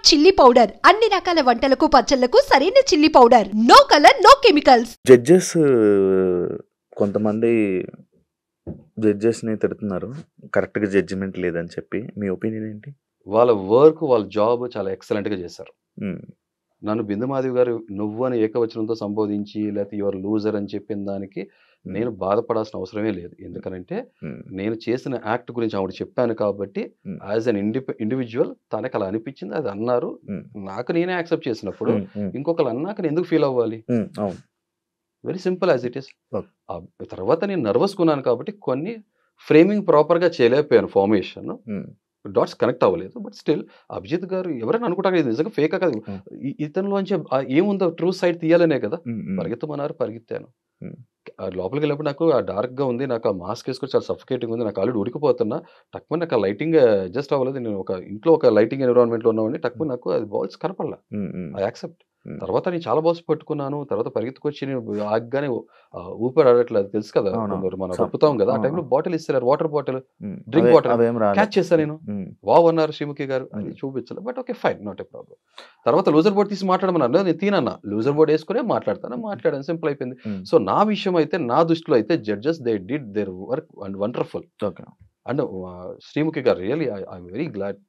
Chilli powder అన్ని రకాల వంటలకు పచ్చళ్లకు సరైన chilli powder. No colour no chemicals. Judges కొంతమంది జడ్జెస్ని తిడుతున్నారు, కరెక్ట్గా జడ్జిమెంట్ లేదని చెప్పి. మీ ఒపీనియన్ ఏంటి? వాళ్ళ వర్క్, వాళ్ళ జాబ్ చాలా ఎక్సలెంట్గా చేశారు. ఉమ్, నన్ను బిందు మాధవి గారు నువ్వు అని ఏకవచనంతో సంబోధించి లేకపోతే యువర్ లూజర్ అని చెప్పిన దానికి నేను బాధపడాల్సిన అవసరమే లేదు. ఎందుకనంటే ఉమ్, నేను చేసిన యాక్ట్ గురించి ఆవిడ చెప్పాను కాబట్టి యాజ్ అన్ ఇండివిజువల్ తనకు అలా అనిపించింది, అది అన్నారు, ఉమ్, నాకు నేనే యాక్సెప్ట్ చేసినప్పుడు ఉమ్, ఉమ్, ఇంకొకరు అన్నాక నేను ఎందుకు ఫీల్ అవ్వాలి? అవును. Very simple as it is. Okay. తర్వాత నేను నర్వస్ కొన్నాను కాబట్టి కొన్ని ఫ్రేమింగ్ ప్రాపర్గా చేయలేకపోయాను, ఫార్మేషన్ ఉమ్, డాట్స్ కనెక్ట్ అవ్వలేదు. బట్ స్టిల్ అభిజిత్ గారు ఎవరైనా అనుకుంటారు ఇది నిజంగా ఫేక్ కాదు, ఇతనిలోంచి ఏముందో ట్రూ సైడ్ తీయాలనే కదా ఉమ్, ఉమ్, పరిగెత్తమన్నారు, పరిగెత్తాను. ఉమ్, లోపలికి వెళ్ళినప్పుడు నాకు ఆ డార్క్గా ఉంది, నాకు ఆ మాస్క్ వేసుకొని చాలా సఫికేటింగ్ ఉంది, నాకు ఆల్రెడీ ఉడికిపోతున్నా. టక్కుమని నాకు ఆ లైటింగ్ అడ్జస్ట్ అవ్వలేదు. నేను ఒక ఇంట్లో ఒక లైటింగ్ ఎన్విరాన్మెంట్లో ఉన్నామండి, టక్కుమని నాకు అది బాల్స్ కనపడలా. Um, um, I accept. తర్వాత నేను చాలా బాల్స్ పట్టుకున్నాను. తర్వాత పరిగెత్తుకొచ్చి నేను ఆగ్గానే ఊపిరి ఆడట్లేదు, తెలుసు కదా, అవును. కొందరు మనం Some- రొప్పుతాం కదా, ఆ అవును. టైంలో బాటిల్ ఇస్తారు, వాటర్ బాటిల్, ఉమ్, డ్రింక్ వాటర్ అవేం రాలేదు. క్యాచ్ చేశాను నేను. ఉమ్, వావ్ అన్నారు శ్రీముఖి గారు, అది చూపించలేదు. But okay fine, not a problem. తర్వాత లూజర్ బోర్డ్ తీసి మాట్లాడమన్నారు, నేను తీనన్నా, లూజర్ బోర్డ్ వేసుకునే మాట్లాడాను, సింపుల్ అయిపోయింది. ఉమ్, సో నా విషయం అయితే, నా దృష్టిలో అయితే judges they did their work and wonderful. Okay. And Srimukhi garu really I'm very glad.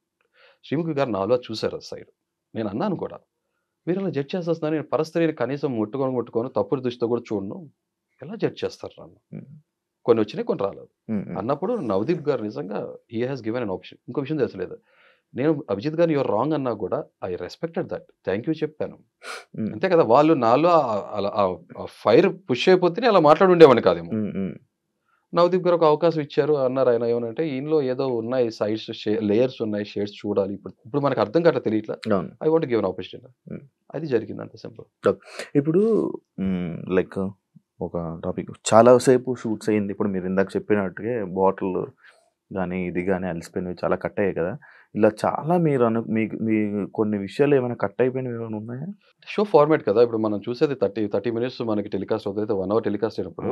Srimukhi garu నాలో చూసారు సైడ్. నేను అన్నాను కూడా, మీరు ఇలా జడ్జ్ చేసేస్తున్నారు, నేను పరస్త్రీని కనీసం ముట్టుకొని తప్పుడు దృష్టితో కూడా చూడను, ఎలా జడ్జ్ చేస్తారు నన్ను? ఉమ్, కొన్ని వచ్చినాయి, కొన్ని రాలేదు ఉమ్, ఉమ్, అన్నప్పుడు నవదీప్ గారు నిజంగా he has given an option. ఇంకో విషయం తెలుసలేదు, నేను అభిజిత్ గారిని యువర్ రాంగ్ అన్నా కూడా I respected that, thank you చెప్పాను. ఉమ్, అంతే కదా, వాళ్ళు నాలో అలా ఫైర్ పుష్ అయిపోతేనే అలా మాట్లాడి ఉండేవాడిని కాదేమో. ఉమ్, ఉమ్, నవదీప్ గారు ఒక అవకాశం ఇచ్చారు అన్నారు. ఆయన ఏమనంటే, ఈయనలో ఏదో ఉన్నాయి సైడ్స్, లేయర్స్ ఉన్నాయి, షేడ్స్ చూడాలి, ఇప్పుడు మనకు అర్థం కావట్లేదు, తెలియట్లా, అవును. I want give an opportunity. Um. అది జరిగింది, అంత సింపుల్. ఇప్పుడు లైక్ ఒక టాపిక్ చాలాసేపు షూట్స్ అయ్యింది. ఇప్పుడు మీరు ఇందాక చెప్పినట్టుగా బాటిల్ కానీ ఇది కానీ అలసిపోయినవి చాలా కట్ అయ్యాయి కదా. ఇలా చాలా మీరు మీకు మీ కొన్ని విషయాలు ఏమైనా కట్ అయిపోయినవి ఏమైనా ఉన్నాయా? షో ఫార్మాట్ కదా, ఇప్పుడు మనం చూసేది 30 మినిట్స్ మనకి టెలికాస్ట్ అవుతుంది. 1 అవర్ టెలికాస్ట్ అయినప్పుడు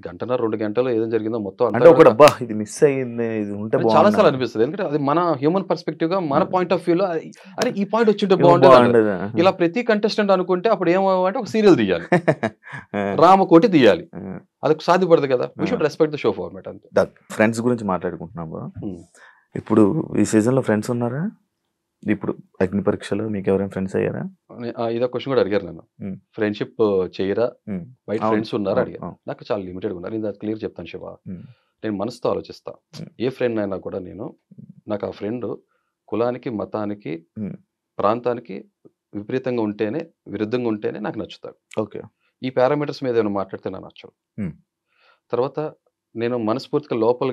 గంటన్నర 2 గంటలో ఏదో జరిగిందో మొత్తం అంటే ఒకటి అబ్బా ఇది మిస్ అయ్యింది, ఇది ఉంటే చాలా సార్లు బాగుంది అనిపిస్తుంది. ఎందుకంటే అది మన హ్యూమన్ పర్స్పెక్టివ్ గా, మన పాయింట్ ఆఫ్ వ్యూలో, అరే ఈ పాయింట్ వచ్చింటే బాగుంటుంది. ఇలా ప్రతి కంటెస్టెంట్ అనుకుంటే అప్పుడు ఏమంటే ఒక సీరియల్ తీయాలి, రామకోటి తీయాలి, అది సాధ్యపడదు కదా. We should respect the show format అంతే. ఫ్రెండ్స్ గురించి మాట్లాడుకుంటున్నాము. ఇప్పుడు ఈ సీజన్ లో ఫ్రెండ్స్ ఉన్నారా? ఇప్పుడు అగ్ని పరీక్షలో మీకు ఎవరైనా ఫ్రెండ్స్ అయ్యారా? ఇదో క్వశ్చన్ కూడా అడిగారు నన్ను, ఫ్రెండ్షిప్ చేయరా, బయట ఫ్రెండ్స్ ఉన్నారా అడిగారు. నాకు చాలా లిమిటెడ్ ఉన్నారు. నేను అది క్లియర్ చెప్తాను శివ, నేను మనసుతో ఆలోచిస్తా. ఏ ఫ్రెండ్ అయినా కూడా నేను, నాకు ఆ ఫ్రెండ్ కులానికి, మతానికి, ప్రాంతానికి విపరీతంగా ఉంటేనే, విరుద్ధంగా ఉంటేనే నాకు నచ్చుతాడు. ఓకే. ఈ పారామీటర్స్ మీద ఏమైనా మాట్లాడితే నాకు నచ్చదు. తర్వాత నేను మనస్ఫూర్తిగా లోపల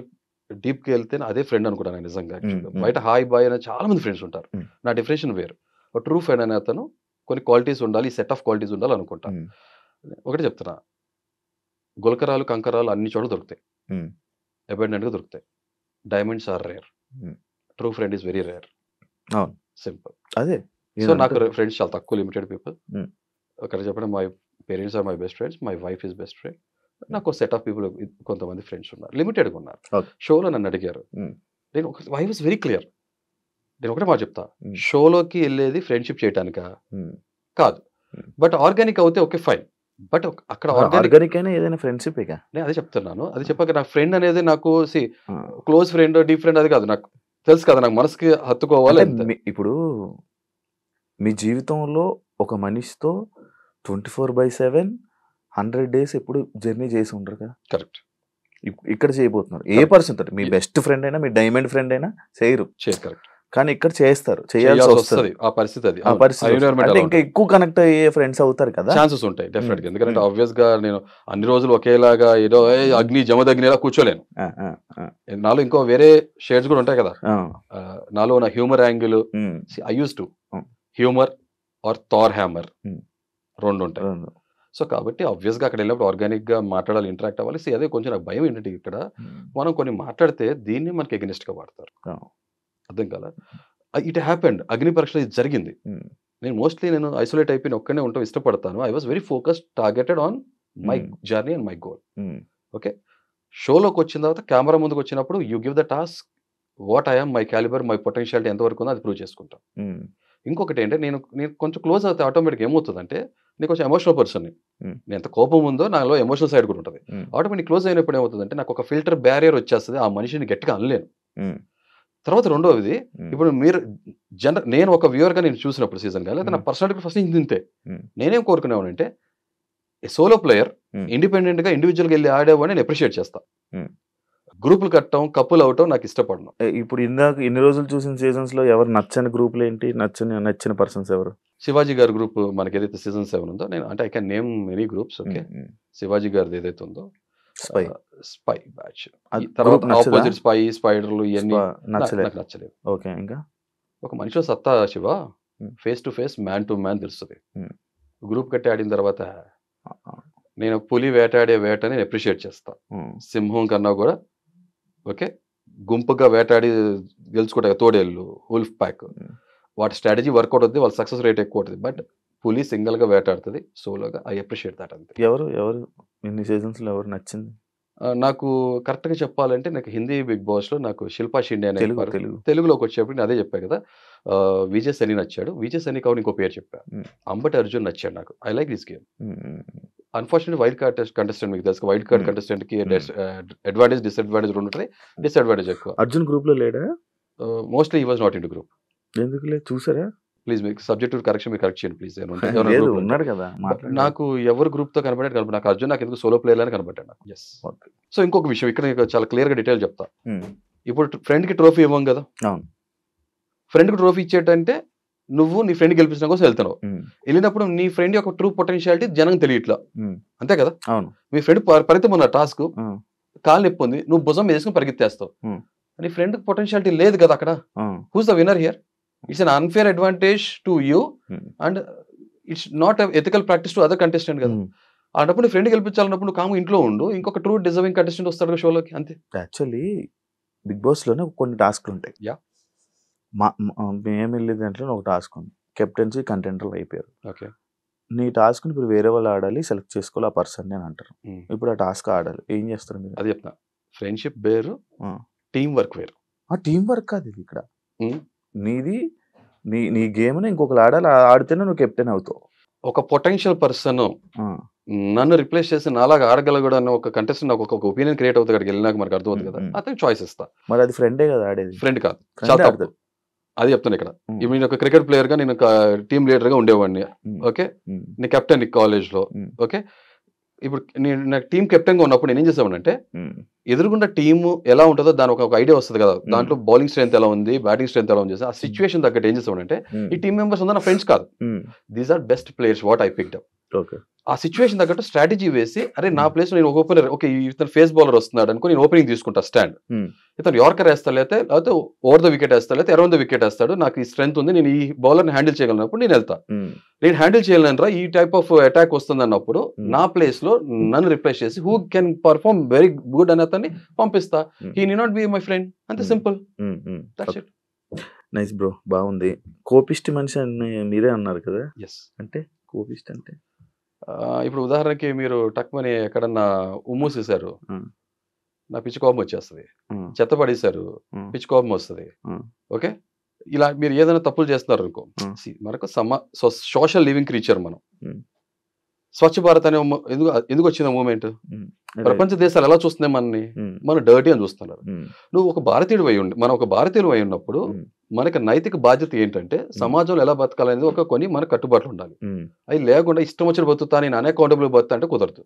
డీప్కి వెళ్తే అదే ఫ్రెండ్ అనుకుంటాను నిజంగా. బయట హాయ్ బాయ్ అనే చాలా మంది ఫ్రెండ్స్ ఉంటారు, నా డెఫినేషన్ వేరు. ట్రూ ఫ్రెండ్ అనే అతను కొన్ని క్వాలిటీస్ ఉండాలి, ఈ సెట్ ఆఫ్ క్వాలిటీస్ ఉండాలి అనుకుంటాను. ఒకటి చెప్తున్నా, గులకరాలు కంకరాలు అన్ని చోట్ల దొరుకుతాయి, అబాండెంట్గా దొరుకుతాయి. Diamonds are rare, true friend is very rare, simple. అదే. సో నాకు ఫ్రెండ్స్ చాలా తక్కువ, లిమిటెడ్ పీపుల్. ఒకటి చెప్పడం, my parents are my best friends, my wife is best friend. నాకు సెట్ ఆఫ్ పీపుల్ కొంతమంది ఫ్రెండ్స్ ఉన్నారు, లిమిటెడ్గా ఉన్నారు. షోలో నన్ను అడిగారు, నేను ఐ వాజ్ వెరీ క్లియర్. నేను ఒకటే మాట చెప్తా, షోలోకి వెళ్ళేది ఫ్రెండ్షిప్ చేయడానికా? కాదు. బట్ ఆర్గానిక్ అవుతే ఓకే ఫైన్. బట్ అక్కడ ఆర్గానిక్ అయినా ఏదైనా ఫ్రెండ్షిప్ నేను అదే చెప్తున్నాను. అది చెప్పాక నా ఫ్రెండ్ అనేది నాకు క్లోజ్ ఫ్రెండ్, డీప్ ఫ్రెండ్ అది కాదు. నాకు తెలుసు కదా, నాకు మనసుకి హత్తుకోవాలి. ఇప్పుడు మీ జీవితంలో ఒక మనిషితో 24/7 100 days ఎప్పుడు జర్నీ చేసి ఉంటారు కదా. కరెక్ట్. ఇక్కడ చేయబోతున్నారు. ఏ పర్సన్ తోటి, మీ బెస్ట్ ఫ్రెండ్ అయినా, మీ డైమండ్ ఫ్రెండ్ అయినా చేయరు. కరెక్ట్. కానీ ఇక్కడ చేస్తారు, చేయాల్సి వస్తుంది. ఆ పరిస్థితి అంటే ఇంకా ఎక్కువ కనెక్ట్ అయ్యే ఫ్రెండ్స్ అవుతారు కదా, ఛాన్సెస్ ఉంటాయి డెఫినెట్ గా. ఎందుకంటే ఆబ్వియస్ గా నేను అన్ని రోజులు ఒకేలాగా ఏదో అగ్ని జమదగ్నిలా కూర్చోలేను. నాలో ఇంకో వేరే షేడ్స్ కూడా ఉంటాయి కదా. నాలో నా humour angle, I use to humour or Thor hammer, రెండు ఉంటాయి. సో కాబట్టి ఆబ్వియస్ గా అక్కడ వెళ్ళినప్పుడు ఆర్గానిక్ గా మాట్లాడాలి, ఇంటరాక్ట్ అవ్వాలి. అదే కొంచెం నాకు భయం ఏంటంటే, ఇక్కడ మనం కొన్ని మాట్లాడితే దీన్ని మనకి ఎగనిస్ట్ గా వాడతారు, అర్థం కాల. ఇట్ హ్యాపెండ్, అగ్ని పరీక్షలో ఇది జరిగింది. నేను మోస్ట్లీ నేను ఐసోలేట్ అయిపోయి ఒక్కనే ఉంటాం ఇష్టపడతాను. I was very focused, targeted on my journey and my goal. Okay, షోలోకి వచ్చిన తర్వాత కెమెరా ముందుకు వచ్చినప్పుడు you give the task, what I'm, my calibre, my potentiality ఎంతవరకు ఉందో అది ప్రూవ్ చేసుకుంటాం. ఇంకొకటి ఏంటంటే నేను కొంచెం క్లోజ్ అవుతే ఆటోమేటిక్ ఏమవుతుందంటే నేను కొంచెం ఎమోషనల్ పర్సన్ని. నేను ఎంత కోపం ఉందో నాలో ఎమోషనల్ సైడ్ కూడా ఉంటుంది. ఆటోమేటిక్ క్లోజ్ అయినప్పుడు ఏమవుతుందంటే నాకు ఒక ఫిల్టర్ బ్యారియర్ వచ్చేస్తుంది, ఆ మనిషిని గట్టిగా అనలేను. తర్వాత రెండవది, ఇప్పుడు మీరు నేను ఒక వ్యూవర్గా నేను చూసినప్పుడు సీజన్ గా లేదా నా పర్సనాలిటీ ఫస్ట్ ఇంతే. నేనేం కోరుకునేవాడంటే సోలో ప్లేయర్ ఇండిపెండెంట్ గా ఇండివిజువల్గా వెళ్ళి ఆడేవాడిని నేను అప్రిషియేట్ చేస్తా. గ్రూపులు కట్టడం, కప్పులు అవటం నాకు ఇష్టపడను. ఇప్పుడు ఇందాక ఇన్ని రోజులు చూసిన సీజన్స్ లో ఎవరు నచ్చని గ్రూపులు ఏంటి, నచ్చిన పర్సన్స్ ఎవరు? శివాజీ గారి గ్రూప్ మనకి ఏదైతే సీజన్ 7 ఉందో, నేను అంటే I can name many groups. Okay, Shivaji గారిది ఏదైతే ఉందో స్పై బ్యాచ్, తర్వాత ఆపోజిట్ స్పైడర్లు ఇవన్నీ నాకు నచ్చలేదు. ఓకే, ఇంకా ఒక మనిషిలో సత్తా Shiva face to face man to man తెలుస్తుంది. గ్రూప్ కట్టి ఆడిన తర్వాత నేను పులి వేటాడే వేటని అప్రిషియేట్ చేస్తా. సింహం కన్నా కూడా ఓకే గుంపుగా వేటాడి గెలుచుకుంటాయి తోడేళ్ళు, ఉల్ఫ్ ప్యాక్, వాటి స్ట్రాటజీ వర్కౌట్ అవుతుంది, వాళ్ళ సక్సెస్ రేట్ ఎక్కువ అవుతుంది. బట్ పులి సింగిల్ గా వేటాడుతుంది, సోలోగా. I appreciate that. అంతే. ఎవరు ఇన్ని సీజన్స్ లో ఎవరు నచ్చింది నాకు? కరెక్ట్ గా చెప్పాలంటే నాకు హిందీ బిగ్ బాస్ లో నాకు శిల్పా షిండే అనే తెలుగులోకి వచ్చేప్పుడు నేను అదే చెప్పాను కదా, విజయ్ సని నచ్చాడు. విజయ్ సని కావాలి ఇంకో పేరు చెప్పా, అంబటి అర్జున్ నచ్చాడు నాకు. I like this game. Unfortunate wild card contestant, మీకు తెలుసు వైల్డ్ కార్డ్ కంటెస్టెంట్ కి అడ్వాంటేజ్ డిసడ్వాంటేజ్ ఉంటుంది. డిసడ్వాంటేజ్ ఎక్కువ. అర్జున్ గ్రూప్ లో లేడా? Mostly he was not in to group. ఎందుకు లేదు చూసారా? ప్లీజ్ మీకు సబ్జెక్ట్ కరెక్షన్ మీరు కరెక్ట్ చేయండి ప్లీజ్. ఉన్నాడు కదా, నాకు ఎవరు గ్రూప్ తో కనబడ్డాడు నాకు అర్జున్, నాకు ఎందుకు సోలో ప్లేయర్ అని కనబడ్డాడు నాకు. ఎస్. సో ఇంకొక విషయం ఇక్కడ చాలా క్లియర్ గా డీటెయిల్ చెప్తా. ఇప్పుడు ఫ్రెండ్ కి ట్రోఫీ ఇవ్వం కదా, ఫ్రెండ్ కి ట్రోఫీ ఇచ్చేటంటే నువ్వు నీ ఫ్రెండ్ గెలిపించడం కోసం వెళ్తున్నావు. వెళ్ళినప్పుడు నీ ఫ్రెండ్ యొక్క ట్రూ పొటెన్షియాలిటీ జనం తెలియట్లా, అంతే కదా. మీ ఫ్రెండ్ పరితం ఉన్న టాస్క్ కాలు నొప్పి ఉంది, నువ్వు భుజం వేసుకుని పరిగెత్తేస్తావు. నీ ఫ్రెండ్ పొటెన్షియాలిటీ లేదు కదా అక్కడ. Who's the winner here? It's un unfair advantage to you and it's not ethical practice to other contestant కదా. అన్నప్పుడు నీ ఫ్రెండ్ గెలిపించాలన్నప్పుడు నువ్వు కాము ఇంట్లో ఉండు, ఇంకొక ట్రూ డిజర్వింగ్ కంటెస్టెంట్ వస్తాడు షోలోకి, అంతే. యాక్చువల్లీ బిగ్ బాస్ లోనే కొన్ని టాస్క్లు ఉంటాయి. మేము వెళ్ళే దాంట్లో ఒక టాస్క్ ఉంది, కెప్టెన్సీ కంటెంటర్లు అయిపోయారు. ఓకే, నీ టాస్క్ ఇప్పుడు వేరే వాళ్ళు ఆడాలి, సెలెక్ట్ చేసుకోవాలి ఆ పర్సన్ అని అంటారు. ఇప్పుడు ఆ టాస్క్ ఆడాలి, ఏం చేస్తారు మీరు? అది చెప్తున్నా, ఫ్రెండ్షిప్ వేరు, టీమ్ వర్క్ వేరు. ఆ టీం వర్క్ కాదు ఇది. ఇక్కడ నీది నీ గేమ్ ఇంకొకరు ఆడాలి, ఆడితేనే నువ్వు కెప్టెన్ అవుతావు. ఒక పొటెన్షియల్ పర్సన్ నన్ను రిప్లేస్ చేసి నాలాగా ఆడగలగడం అనే ఒక కంటెస్టెంట్ నాకు ఒక ఒపీనియన్ క్రియేట్ అవుతుంది. అక్కడికి వెళ్ళినాక మనకు అర్థమవుతుంది కదా, అతనికి చాయిస్ ఇస్తా. మరి అది ఫ్రెండే కదా ఆడేది? ఫ్రెండ్ కాదు, అది చెప్తాను ఇక్కడ. నేను ఒక క్రికెట్ ప్లేయర్ గా, నేను ఒక టీమ్ లీడర్ గా ఉండేవాడిని. ఓకే, నేను కెప్టెన్ కాలేజ్ లో. ఓకే, ఇప్పుడు నేను నాకు టీం కెప్టెన్ గా ఉన్నప్పుడు నేను ఏం చేసామంటే, ఎదురుగుండా టీము ఎలా ఉంటుందో దాని ఒక ఐడియా వస్తుంది కదా, దాంట్లో బౌలింగ్ స్ట్రెంత్ ఎలా ఉంది, బ్యాటింగ్ స్ట్రెంత్ ఎలా ఉంది, ఆ సిచ్యువేషన్ తగ్గట్టు ఏం చేసామంటే, ఈ టీం మెంబర్స్ ఉందా నా ఫ్రెండ్స్ కాదు, these are best players what I picked up. ఆ సిచ్యువేషన్ తగ్గట్టు స్ట్రాటజీ వేసి, అరే నా ప్లేస్ నేను ఒక ఓపెనర్, ఓకే ఇతను ఫేస్ బౌలర్ వస్తున్నాడు అనుకో, నేను ఓపెనింగ్ తీసుకుంటా స్టాండ్. ఇతను యార్కర్ వేస్తాడు, లేకపోతే ఓవర్ ద వికెట్ వేస్తాడు, లేకపోతే అరౌండ్ ద వికెట్ వేస్తాడు, నాకు ఈ స్ట్రెంత్ ఉంది, నేను ఈ బౌలర్ ని హ్యాండిల్ చేయగలిగినప్పుడు నేను వెళ్తా. నేను హ్యాండిల్ చేయలేనరా ఈ టైప్ ఆఫ్ అటాక్ వస్తుంది అన్నప్పుడు నా ప్లేస్ లో నన్ను రిప్లేస్ చేసి who can perform very good అని అతన్ని పంపిస్తా. He need not be my friend, అంతే సింపుల్. నైస్ బ్రో, బాగుంది. కోపిస్ట్ మనిషి అని మీరే అన్నారు కదా, అంటే కోపిస్ట్ అంటే ఇప్పుడు ఉదాహరణకి మీరు టక్మని ఎక్కడన్నా ఉమ్మూసేశారు, నా పిచ్చి కోపం వచ్చేస్తుంది. చెత్త పడేశారు, పిచ్చి కోపం వస్తుంది. ఓకే, ఇలా మీరు ఏదైనా తప్పులు చేస్తున్నారు అనుకో, మనకు సోషల్ లివింగ్ క్రీచర్ మనం. స్వచ్ఛ భారత్ అనే ఎందుకు వచ్చింది మూమెంట్? ప్రపంచ దేశాలు ఎలా చూస్తున్నాయి మనని? మనం డర్టీ అని చూస్తున్నారు. నువ్వు ఒక భారతీయుడు అయి ఉండి, మనం ఒక భారతీయుడు అయి ఉన్నప్పుడు మనకి నైతిక బాధ్యత ఏంటంటే సమాజంలో ఎలా బతకాలనేది ఒక కొన్ని మనకు కట్టుబాట్లు ఉండాలి. అవి లేకుండా ఇష్టం వచ్చిన బతుకుతా, నేను అన్అకౌంటబుల్ బతుకుతా అంటే కుదరదు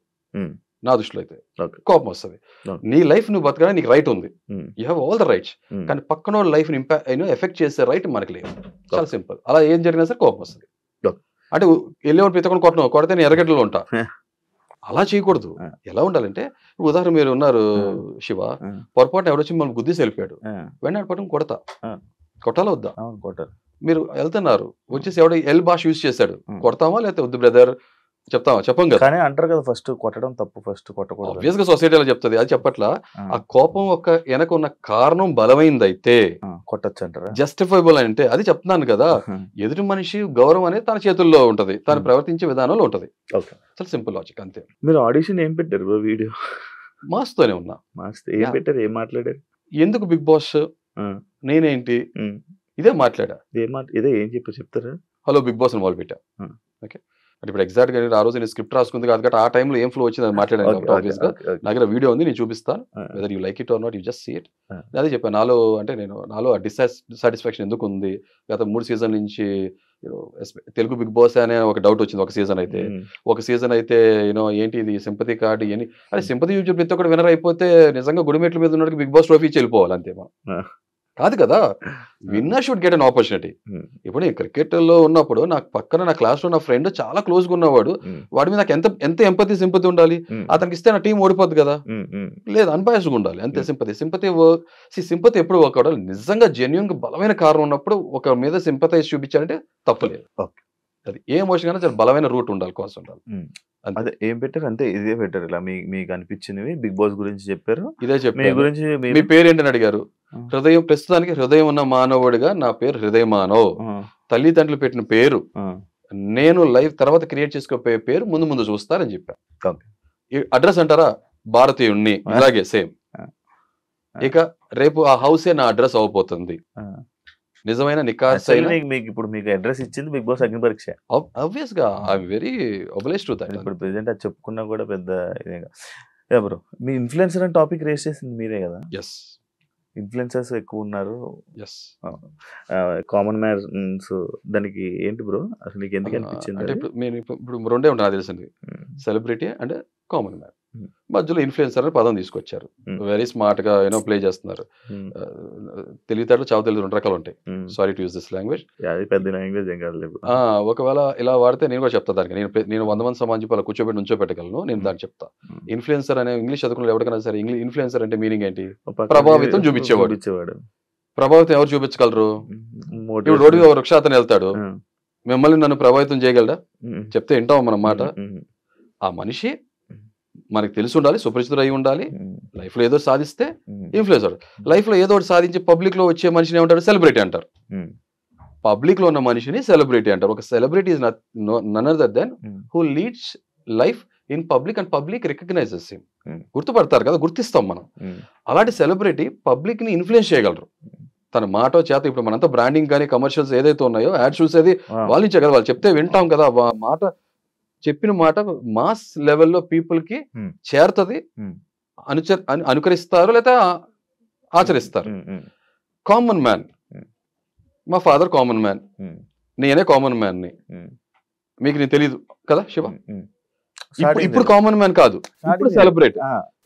నా దృష్టిలో. అయితే కోపం వస్తుంది. నీ లైఫ్ నువ్వు బతకడానికి నీకు రైట్ ఉంది, you have all the rights. కానీ పక్కన లైఫ్ ని ఎఫెక్ట్ చేసే రైట్ మనకి లేదు. చాలా సింపుల్. అలా ఏం జరిగినా సరే కోపం వస్తుంది. అంటే వెళ్ళేవాడు పితకొని కొడితే నేను ఎర్రగడ్డలో ఉంటా, అలా చేయకూడదు. ఎలా ఉండాలంటే, ఉదాహరణ మీరు ఉన్నారు శివ, పొరపాటున ఎవరొచ్చి మనం గుద్దేసి వెళ్ళిపోయాడు, వెంటనే పట్టుకుని కొట్టాలా వద్దా? మీరు వెళ్తున్నారు, వచ్చేసి ఎవడో ఎల్ భాష యూజ్ చేశాడు, కొడతామా లేకపోతే వద్దు బ్రదర్ చెప్తామా? చెప్పం కదా. కానీ అంటారు కదా, ఫస్ట్ కొట్టడం తప్పు, ఫస్ట్ కొట్టకూడదు. ఆబ్వియస్ గా సొసైటీలో చెప్తుంది, అది చెప్పట్లా. ఆ కోపం ఒక వెనక ఉన్న కారణం బలమైందైతే కొట్టచ్చు అంటారా? జస్టిఫైబుల్ అంటే అది చెప్తున్నాను కదా. ఎదుటి మనిషి గౌరవం అనేది తన చేతుల్లో ఉంటది, తను ప్రవర్తించే విధానంలో ఉంటది. చాలా సింపుల్ లాజిక్, అంతే. మీరు ఆడిషన్ ఏం పెట్టారు? వీడియో మాస్తోనే ఉన్నా. ఏం పెట్టారు, ఏం మాట్లాడారు? ఎందుకు బిగ్ బాస్, నేనేంటి, ఇదే మాట్లాడా. ఏం చెప్తారా? హలో బిగ్ బాస్ అని మొదలు పెట్టా. ఓకే, అంటే ఇప్పుడు ఎగ్జాక్ట్ గా ఆ రోజు నేను స్క్రిప్ట్ రాసుకుంది కాదు కాబట్టి ఆ టైంలో ఏం ఫ్లో వచ్చింది అని మాట్లాడాను కాబట్టి ఆబ్వియస్ గా నా దగ్గర వీడియో ఉంది, నేను చూపిస్తాను. Whether you like it or not, you just see it. అదే చెప్పాను, నాలో డిస్సాటిస్ఫాక్షన్ ఎందుకు ఉంది. గత 3 సీజన్ నుంచి తెలుగు బిగ్ బాస్ అనే ఒక డౌట్ వచ్చింది. ఒక సీజన్ అయితే ఏంటి ఇది సింపతి కార్డు అని. అదే సింపతి యూట్యూబ్ ప్రతి ఒక్కటి వినర్ అయిపోతే నిజంగా గుడిమెట్ల మీద ఉన్నట్టు బిగ్ బాస్ ట్రోఫీ ఇచ్చి వెళ్ళిపోవాలి అంతే. మనం కాదు కదా, winner should get an opportunity. ఇప్పుడు నేను క్రికెట్ లో ఉన్నప్పుడు నాకు పక్కన నా క్లాస్ లో నా ఫ్రెండ్ చాలా క్లోజ్ గా ఉన్నవాడు, వాడి మీద నాకు ఎంత ఎంపతి సింపతి ఉండాలి. అతనికి ఇస్తే నా టీం ఓడిపోద్ది కదా, లేదు అన్బయాస్డ్ గా ఉండాలి అంతే. సింపతి ఎప్పుడు వర్క్ అవడాలి. నిజంగా జెన్యున్ గా బలమైన కారణం ఉన్నప్పుడు ఒక మీద సింపతైజ్ చూపించాలంటే తప్పలేదు. అది ఏ ఎమోషన్ అయినా చాలా బలమైన రూట్ ఉండాలి, కాస్ట్ ఉండాలి. అదే ఏం పెట్టారు అంతే, ఇదే పెట్టారు. ఇలా మీకు అనిపించినవి బిగ్ బాస్ గురించి చెప్పారు. ఇదే చెప్పారు. మీ గురించి మీ పేరు ఏంటని అడిగారు. హృదయం, ప్రస్తుతానికి హృదయం ఉన్న మానవుడిగా నా పేరు హృదయ మానవ్. తల్లిదండ్రులు పెట్టిన పేరు, నేను లైఫ్ తర్వాత క్రియేట్ చేసుకోపోయే పేరు ముందు చూస్తారని చెప్పా. అడ్రస్ అంటారా, భారతీయుణ్ణి, ఇలాగే సేమ్. ఇక రేపు ఆ హౌసే నా అడ్రస్ అవబోతుంది. నిజమైన నికార్సైన మీకు అడ్రస్ ఇచ్చింది బిగ్ బాస్ అగ్ని పరీక్ష. ఆబ్వియస్ గా I'm very obliged to that. ఇప్పుడు ప్రెజెంట్ అది చెప్పుకున్నా కూడా పెద్ద ఇదేగా. బ్రో, మీ ఇన్ఫ్లుయెన్సర్ అని టాపిక్ రేస్ చేసింది మీరే కదా? ఎస్, ఇన్ఫ్లుయెన్సర్స్ ఎక్కువ ఉన్నారు. Yes, common mans. దానికి ఏంటి బ్రో అసలు నీకు ఎందుకు అనిపించింది? అంటే ఇప్పుడు రెండే ఉంటాయి నాకు తెలిసింది, సెలబ్రిటీ అండ్ కామన్ మ్యాన్. మధ్యలో ఇన్ఫ్లుయెన్సర్ అనే పదం తీసుకొచ్చారు. వెరీ స్మార్ట్ గా ప్లే చేస్తున్నారు. తెలివితేటలు చావు తెలియదు 2 రకాలు ఉంటాయి. Sorry to use this language. పెద్ద లాంగ్వేజ్ ఏం కాదు. ఒకవేళ ఇలా వాడితే నేను కూడా చెప్తా దానికి. నేను 100 మంది సమాజం చెప్పి అలా కూర్చోబెట్టి నుంచోబెట్టగలను. నేను దానికి చెప్తా. ఇన్ఫ్లుయెన్సర్ అనే ఇంగ్లీష్ చదువుకున్న ఎవరికైనా సరే ఇన్ఫ్లుయెన్సర్ అంటే మీనింగ్ ఏంటి? ప్రభావితం చూపించేవాడు. ప్రభావితం ఎవరు చూపించగలరు? ఇప్పుడు రోడ్డు వృక్ష అతను వెళ్తాడు, మిమ్మల్ని నన్ను ప్రభావితం చేయగలరా? చెప్తే వింటాం మన మాట. ఆ మనిషి మనకి తెలిసి ఉండాలి, సుపరిచితుడు అయి ఉండాలి. లైఫ్ లో ఏదో సాధిస్తే ఇన్ఫ్లుయెన్సర్. లైఫ్ లో ఏదో ఒకటి సాధించి పబ్లిక్ లో వచ్చే మనిషిని ఏమంటారు? సెలబ్రిటీ అంటారు. పబ్లిక్ లో ఉన్న మనిషిని సెలబ్రిటీ అంటారు. ఒక celebrity is none other than who leads life in public and public recognises him. గుర్తుపడతారు కదా, గుర్తిస్తాం మనం. అలాంటి సెలబ్రిటీ పబ్లిక్ ని ఇన్ఫ్లుయెన్స్ చేయగలరు తన మాటో చేత. ఇప్పుడు మనంతా బ్రాండింగ్ కానీ కమర్షియల్స్ ఏదైతే ఉన్నాయో, యాడ్ చూసేది వాళ్ళ నుంచే కదా. వాళ్ళు చెప్తే వింటాం కదా. మాట చెప్పిన మాట మాస్ లెవెల్లో పీపుల్ కి చేరుతుంది, అనుకరిస్తారు లేదా ఆచరిస్తారు. కామన్ మ్యాన్, మా ఫాదర్ కామన్ మ్యాన్, నేనే కామన్ మ్యాన్ ని. మీకు నేను తెలీదు కదా శివ? ఇప్పుడు కామన్ మ్యాన్ కాదు, ఇప్పుడు సెలబ్రేట్.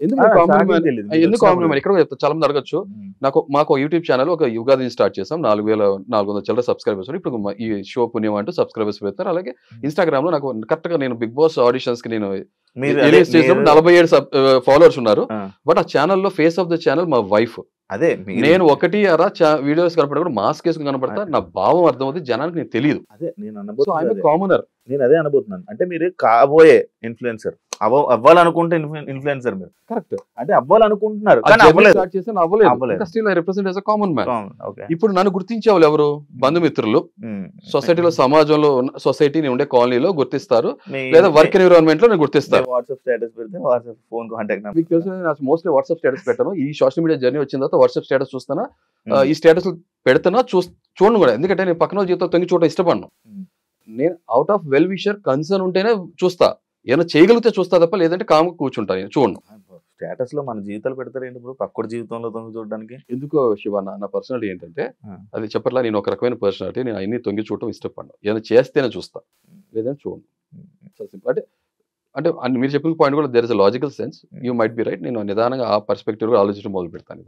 ఎందుకు కామన్ మ్యాన్? ఇక్కడ చెప్తా, చాలా మంది అడగచ్చు. మాకు యూట్యూబ్ ఛానల్ ఒక యుగాది స్టార్ట్ చేసాం. 4,400 చిల్లర సబ్స్క్రైబర్స్. ఇప్పుడు ఈ షో పుణ్యం అంటూ సబ్స్క్రైబర్స్ పెడతారు. అలాగే ఇన్స్టాగ్రామ్ లో నాకు కరెక్ట్ గా నేను బిగ్ బాస్ ఆడిషన్స్ కి నేను 47 ఫాలోవర్స్ ఉన్నారు. బట్ ఆ ఛానల్లో ఫేస్ ఆఫ్ ద ఛానల్ మా వైఫ్. అదే నేను వీడియోస్ కనపడ కూడా మాస్క్ వేసుకుని కనపడతా. నా భావం అర్థమవుతుంది, జనానికి నేను తెలియదు. అదే నేను కామనర్. నేను అదే అనబోతున్నాను. అంటే మీరు కాబోయే ఇన్ఫ్లుయెన్సర్ అవ్వాలనుకుంటే ఇన్ఫ్లుయెన్సర్ మీరు కరెక్ట్ అంటే అవ్వాలనుకుంటున్నారు, ఇప్పుడు నన్ను గుర్తించే వాళ్ళు ఎవరు? బంధుమిత్రులు, సొసైటీలో, సమాజంలో, సొసైటీ ఉండే కాలనీలో గుర్తిస్తారు, లేదా వర్క్ ఎన్విరాన్మెంట్ లో నేను గుర్తిస్తారు. వాట్సాప్ స్టేటస్ పెడితే వాట్సాప్ ఫోన్ కాంటాక్ట్ నెంబర్. మీకు తెలుసు, నేను మోస్ట్లీ వాట్సాప్ స్టేటస్ పెట్టాను. ఈ సోషల్ మీడియా జర్నీ వచ్చిన తర్వాత వాట్సాప్ స్టేటస్ చూస్తానా, ఈ స్టేటస్ పెడతానా, చూడను కూడా. ఎందుకంటే నేను పక్కన జీవితం తొంగి చూడటం ఇష్టపడను. నేను out of well wisher concern ఉంటేనే చూస్తా, ఏమైనా చేయగలిగితే చూస్తా తప్ప లేదంటే కాముగా కూర్చుంటా. నేను చూడను. స్టేటస్ లో మన జీవితాలు పెడతారు ఏంటి ఇప్పుడు పక్కడి జీవితంలో తొంగి చూడడానికి? ఎందుకో శివ, నా పర్సనాలిటీ ఏంటంటే అది చెప్పట్లా, నేను ఒక రకమైన పర్సనాలిటీ. నేను అన్ని తొంగి చూడటం ఇష్టపడను. ఏదైనా చేస్తేనే చూస్తా, లేదంటే చూడను. అంటే మీరు చెప్పిన పాయింట్ కూడా there is a logical sense. You might be right. నేను నిదానంగా ఆ పర్స్పెక్టివ్ ఆలోచించడం మొదలు పెడతాను.